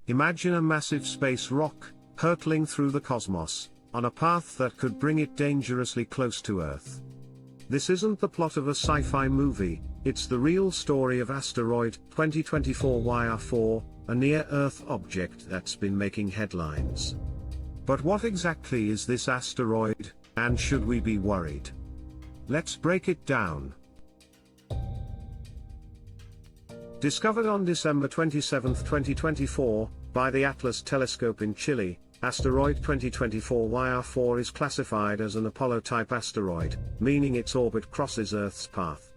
Imagine a massive space rock, hurtling through the cosmos, on a path that could bring it dangerously close to Earth. This isn't the plot of a sci-fi movie, it's the real story of Asteroid 2024 YR4, a near-Earth object that's been making headlines. But what exactly is this asteroid, and should we be worried? Let's break it down. Discovered on December 27, 2024, by the Atlas telescope in Chile, Asteroid 2024 YR4 is classified as an Apollo-type asteroid, meaning its orbit crosses Earth's path.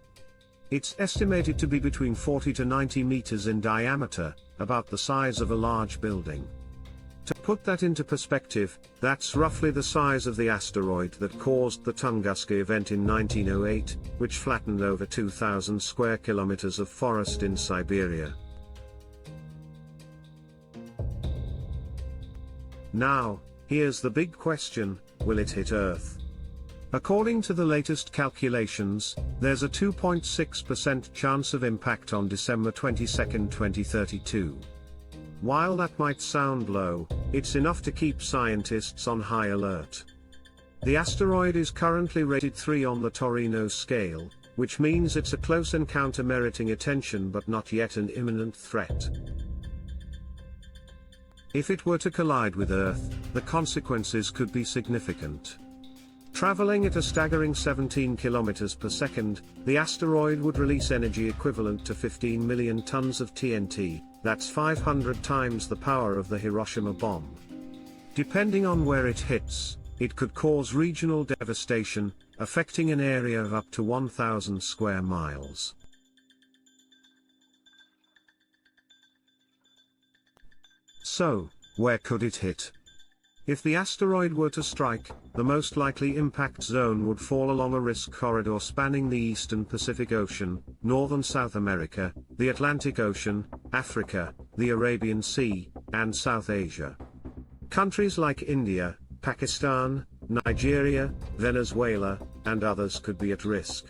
It's estimated to be between 40 to 90 meters in diameter, about the size of a large building. To put that into perspective, that's roughly the size of the asteroid that caused the Tunguska event in 1908, which flattened over 2,000 square kilometers of forest in Siberia. Now, here's the big question: will it hit Earth? According to the latest calculations, there's a 2.6% chance of impact on December 22, 2032. While that might sound low, it's enough to keep scientists on high alert. The asteroid is currently rated 3 on the Torino scale, which means it's a close encounter meriting attention but not yet an imminent threat. If it were to collide with Earth, the consequences could be significant. Traveling at a staggering 17 kilometers per second, the asteroid would release energy equivalent to 15 million tons of TNT, that's 500 times the power of the Hiroshima bomb. Depending on where it hits, it could cause regional devastation, affecting an area of up to 1,000 square miles. So, where could it hit? If the asteroid were to strike, the most likely impact zone would fall along a risk corridor spanning the eastern Pacific Ocean, northern South America, the Atlantic Ocean, Africa, the Arabian Sea, and South Asia. Countries like India, Pakistan, Nigeria, Venezuela, and others could be at risk.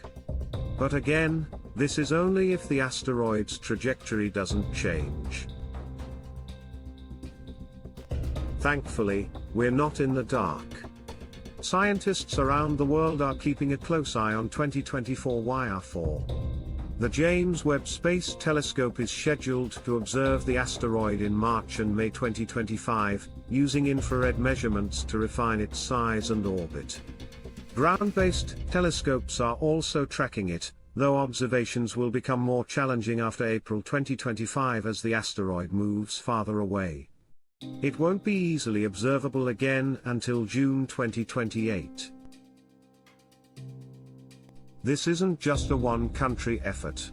But again, this is only if the asteroid's trajectory doesn't change. Thankfully, we're not in the dark. Scientists around the world are keeping a close eye on 2024 YR4. The James Webb Space Telescope is scheduled to observe the asteroid in March and May 2025, using infrared measurements to refine its size and orbit. Ground-based telescopes are also tracking it, though observations will become more challenging after April 2025 as the asteroid moves farther away. It won't be easily observable again until June 2028. This isn't just a one-country effort.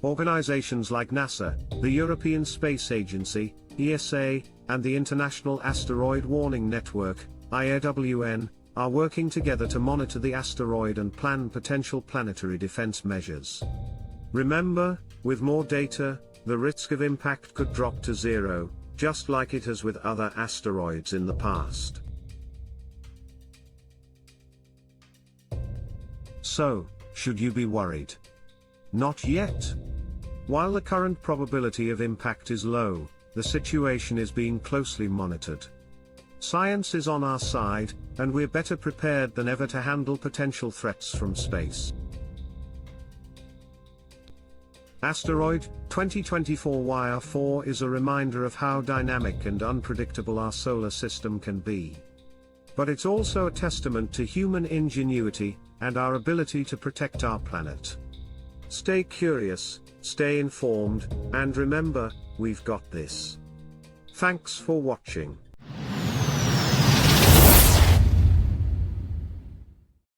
Organizations like NASA, the European Space Agency, ESA, and the International Asteroid Warning Network, IAWN, are working together to monitor the asteroid and plan potential planetary defense measures. Remember, with more data, the risk of impact could drop to zero, just like it has with other asteroids in the past. So, should you be worried? Not yet. While the current probability of impact is low, the situation is being closely monitored. Science is on our side, and we're better prepared than ever to handle potential threats from space. Asteroid 2024 YR4 is a reminder of how dynamic and unpredictable our solar system can be. But it's also a testament to human ingenuity and our ability to protect our planet. Stay curious, stay informed, and remember, we've got this. Thanks for watching.